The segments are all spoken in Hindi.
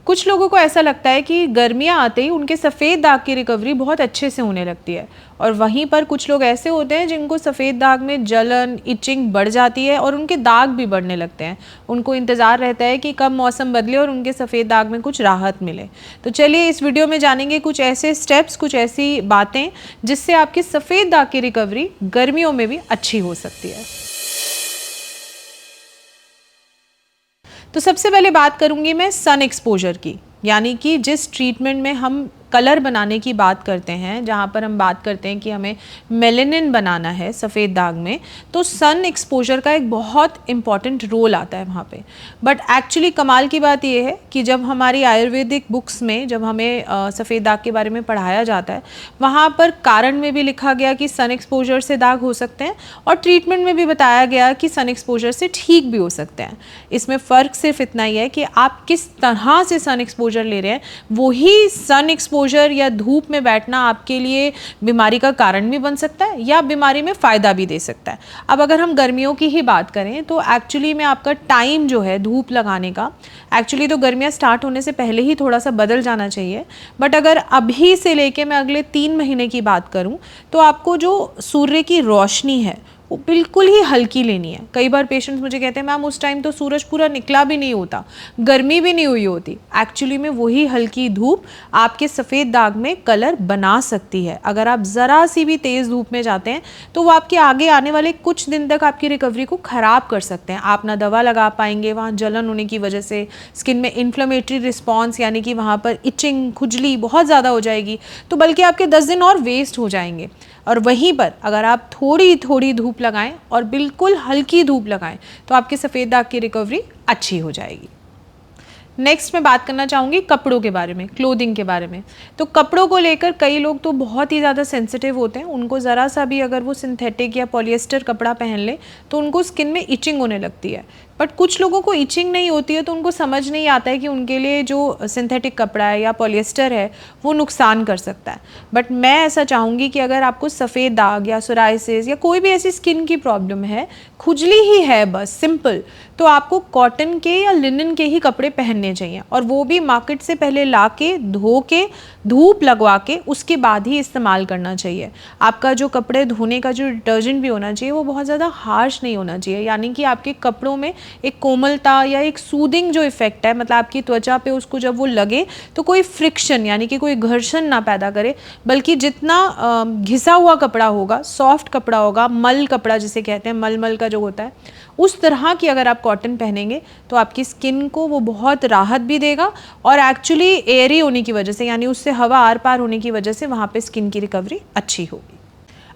कुछ लोगों को ऐसा लगता है कि गर्मियाँ आते ही उनके सफ़ेद दाग की रिकवरी बहुत अच्छे से होने लगती है, और वहीं पर कुछ लोग ऐसे होते हैं जिनको सफ़ेद दाग में जलन, इचिंग बढ़ जाती है और उनके दाग भी बढ़ने लगते हैं। उनको इंतज़ार रहता है कि कब मौसम बदले और उनके सफ़ेद दाग में कुछ राहत मिले। तो चलिए इस वीडियो में जानेंगे कुछ ऐसे स्टेप्स, कुछ ऐसी बातें जिससे आपकी सफ़ेद दाग की रिकवरी गर्मियों में भी अच्छी हो सकती है। तो सबसे पहले बात करूंगी मैं सन एक्सपोजर की, यानी कि जिस ट्रीटमेंट में हम कलर बनाने की बात करते हैं, जहाँ पर हम बात करते हैं कि हमें मेलेनिन बनाना है सफ़ेद दाग में, तो सन एक्सपोजर का एक बहुत इम्पॉर्टेंट रोल आता है वहाँ पे। बट एक्चुअली कमाल की बात यह है कि जब हमारी आयुर्वेदिक बुक्स में जब हमें सफ़ेद दाग के बारे में पढ़ाया जाता है, वहाँ पर कारण में भी लिखा गया कि सन एक्सपोजर से दाग हो सकते हैं, और ट्रीटमेंट में भी बताया गया कि सन एक्सपोजर से ठीक भी हो सकते हैं। इसमें फ़र्क सिर्फ इतना ही है कि आप किस तरह से सन एक्सपोजर ले रहे हैं। वही सन एक्सपोजर या धूप में बैठना आपके लिए बीमारी का कारण भी बन सकता है या बीमारी में फ़ायदा भी दे सकता है। अब अगर हम गर्मियों की ही बात करें तो एक्चुअली में आपका टाइम जो है धूप लगाने का, एक्चुअली तो गर्मियाँ स्टार्ट होने से पहले ही थोड़ा सा बदल जाना चाहिए, बट अगर अभी से लेके मैं अगले 3 महीने की बात करूँ तो आपको जो सूर्य की रोशनी है वो बिल्कुल ही हल्की लेनी है। कई बार पेशेंट्स मुझे कहते हैं मैम उस टाइम तो सूरज पूरा निकला भी नहीं होता, गर्मी भी नहीं हुई होती। एक्चुअली में वही हल्की धूप आपके सफ़ेद दाग में कलर बना सकती है। अगर आप ज़रा सी भी तेज़ धूप में जाते हैं तो वो आपके आगे आने वाले कुछ दिन तक आपकी रिकवरी को ख़राब कर सकते हैं। आप ना दवा लगा पाएंगे, वहाँ जलन होने की वजह से स्किन में इन्फ्लेमेटरी रिस्पॉन्स, यानी कि वहाँ पर इचिंग, खुजली बहुत ज़्यादा हो जाएगी, तो बल्कि आपके 10 दिन और वेस्ट हो जाएंगे। और वहीं पर अगर आप थोड़ी थोड़ी धूप लगाएं और बिल्कुल हल्की धूप लगाएं तो आपके सफ़ेद दाग की रिकवरी अच्छी हो जाएगी। नेक्स्ट मैं बात करना चाहूँगी कपड़ों के बारे में, क्लोथिंग के बारे में। तो कपड़ों को लेकर कई लोग तो बहुत ही ज़्यादा सेंसिटिव होते हैं। उनको ज़रा सा भी अगर वो सिंथेटिक या पॉलिएस्टर कपड़ा पहन ले तो उनको स्किन में इचिंग होने लगती है। बट कुछ लोगों को इचिंग नहीं होती है तो उनको समझ नहीं आता है कि उनके लिए जो सिंथेटिक कपड़ा है या पॉलिएस्टर है वो नुकसान कर सकता है। बट मैं ऐसा चाहूँगी कि अगर आपको सफ़ेद दाग या सोराइसिस या कोई भी ऐसी स्किन की प्रॉब्लम है, खुजली ही है बस सिंपल, तो आपको कॉटन के या लिनन के ही कपड़े पहनने चाहिए, और वो भी मार्केट से पहले ला के धो के धूप लगवा के उसके बाद ही इस्तेमाल करना चाहिए। आपका जो कपड़े धोने का जो डिटर्जेंट भी होना चाहिए वो बहुत ज़्यादा हार्श नहीं होना चाहिए, यानी कि आपके कपड़ों में एक कोमलता या एक सूदिंग जो इफेक्ट है, मतलब आपकी त्वचा पे उसको जब वो लगे तो कोई फ्रिक्शन यानी कि कोई घर्षण ना पैदा करे, बल्कि जितना घिसा हुआ कपड़ा होगा, सॉफ्ट कपड़ा होगा, मल कपड़ा जिसे कहते हैं, मल का जो होता है, उस तरह की अगर आप कॉटन पहनेंगे तो आपकी स्किन को वो बहुत राहत भी देगा, और एक्चुअली एयरी होने की वजह से, यानी उससे हवा आर पार होने की वजह से वहाँ पे स्किन की रिकवरी अच्छी होगी।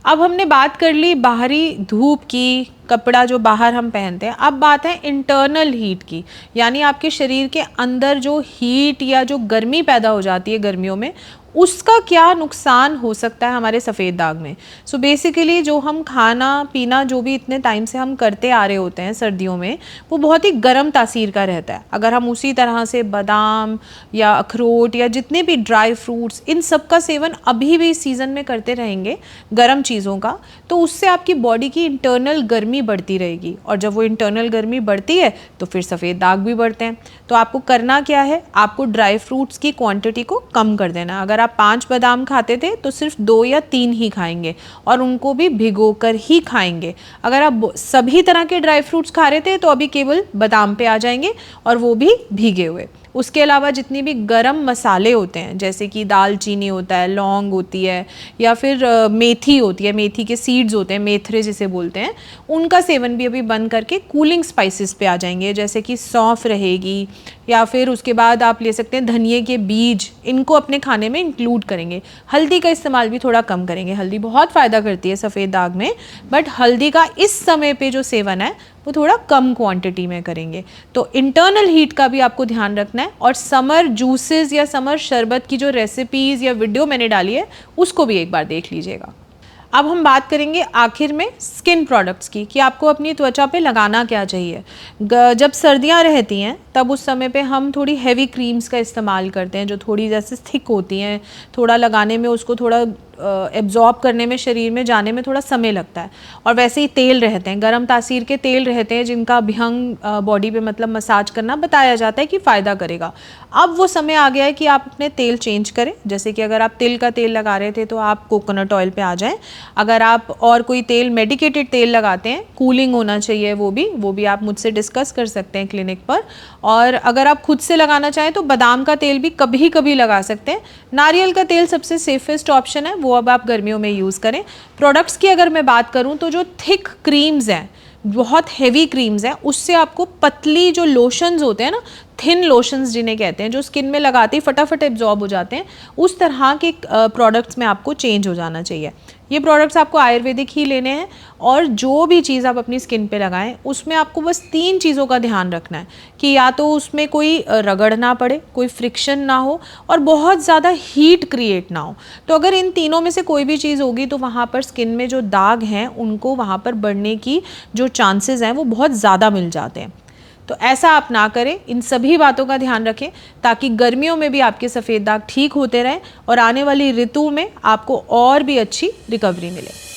अब हमने बात कर ली बाहरी धूप की, कपड़ा जो बाहर हम पहनते हैं। अब बात है इंटरनल हीट की, यानी आपके शरीर के अंदर जो हीट या जो गर्मी पैदा हो जाती है गर्मियों में, उसका क्या नुकसान हो सकता है हमारे सफ़ेद दाग में। सो बेसिकली जो हम खाना पीना जो भी इतने टाइम से हम करते आ रहे होते हैं सर्दियों में, वो बहुत ही गर्म तासीर का रहता है। अगर हम उसी तरह से बादाम या अखरोट या जितने भी ड्राई फ्रूट्स, इन सब का सेवन अभी भी सीज़न में करते रहेंगे गर्म चीज़ों का, तो उससे आपकी बॉडी की इंटरनल गर्मी बढ़ती रहेगी, और जब वो इंटरनल गर्मी बढ़ती है तो फिर सफ़ेद दाग भी बढ़ते हैं। तो आपको करना क्या है, आपको ड्राई फ्रूट्स की क्वांटिटी को कम कर देना। अगर आप 5 बादाम खाते थे तो सिर्फ 2 या 3 ही खाएंगे, और उनको भी भिगोकर ही खाएंगे। अगर आप सभी तरह के ड्राई फ्रूट्स खा रहे थे तो अभी केवल बादाम पे आ जाएंगे, और वो भी भीगे हुए। उसके अलावा जितनी भी गरम मसाले होते हैं, जैसे कि दालचीनी होता है, लौंग होती है, या फिर मेथी होती है, मेथी के सीड्स होते हैं, मेथरे जिसे बोलते हैं, उनका सेवन भी अभी बंद करके कूलिंग स्पाइसेस पे आ जाएंगे, जैसे कि सौंफ रहेगी, या फिर उसके बाद आप ले सकते हैं धनिए के बीज, इनको अपने खाने में इंक्लूड करेंगे। हल्दी का इस्तेमाल भी थोड़ा कम करेंगे। हल्दी बहुत फ़ायदा करती है सफ़ेद दाग में, बट हल्दी का इस समय पे जो सेवन है वो थोड़ा कम क्वांटिटी में करेंगे। तो इंटरनल हीट का भी आपको ध्यान रखना है, और समर जूसेस या समर शरबत की जो रेसिपीज़ या वीडियो मैंने डाली है उसको भी एक बार देख लीजिएगा। अब हम बात करेंगे आखिर में स्किन प्रोडक्ट्स की, कि आपको अपनी त्वचा पे लगाना क्या चाहिए। जब सर्दियां रहती हैं तब उस समय पे हम थोड़ी हैवी क्रीम्स का इस्तेमाल करते हैं जो थोड़ी जैसे थिक होती हैं, थोड़ा लगाने में उसको थोड़ा एब्जॉर्ब करने में, शरीर में जाने में थोड़ा समय लगता है। और वैसे ही तेल रहते हैं, गर्म तासीर के तेल रहते हैं जिनका अभ्यंग बॉडी पे मतलब मसाज करना बताया जाता है कि फ़ायदा करेगा। अब वो समय आ गया है कि आप अपने तेल चेंज करें। जैसे कि अगर आप तिल का तेल लगा रहे थे तो आप कोकोनट ऑयल पे आ जाएं। अगर आप और कोई तेल, मेडिकेटेड तेल लगाते हैं, कूलिंग होना चाहिए वो भी आप मुझसे डिस्कस कर सकते हैं क्लिनिक पर। और अगर आप खुद से लगाना चाहें तो बादाम का तेल भी कभी कभी लगा सकते हैं। नारियल का तेल सबसे सेफेस्ट ऑप्शन है, वो अब आप गर्मियों में यूज़ करें। प्रोडक्ट्स की अगर मैं बात करूं तो जो थिक क्रीम्स हैं, बहुत हेवी क्रीम्स हैं, उससे आपको पतली जो लोशंस होते हैं ना, थिन लोशंस जिन्हें कहते हैं, जो स्किन में लगाते ही फटाफट एब्जॉर्ब हो जाते हैं, उस तरह के प्रोडक्ट्स में आपको चेंज हो जाना चाहिए। ये प्रोडक्ट्स आपको आयुर्वेदिक ही लेने हैं। और जो भी चीज़ आप अपनी स्किन पे लगाएं उसमें आपको बस 3 चीज़ों का ध्यान रखना है कि या तो उसमें कोई रगड़ ना पड़े, कोई फ्रिक्शन ना हो और बहुत ज़्यादा हीट क्रिएट ना हो। तो अगर इन तीनों में से कोई भी चीज़ होगी तो वहाँ पर स्किन में जो दाग हैं उनको वहाँ पर बढ़ने की जो चांसेस हैं वो बहुत ज़्यादा मिल जाते हैं। तो ऐसा आप ना करें, इन सभी बातों का ध्यान रखें ताकि गर्मियों में भी आपके सफ़ेद दाग ठीक होते रहें और आने वाली ऋतु में आपको और भी अच्छी रिकवरी मिले।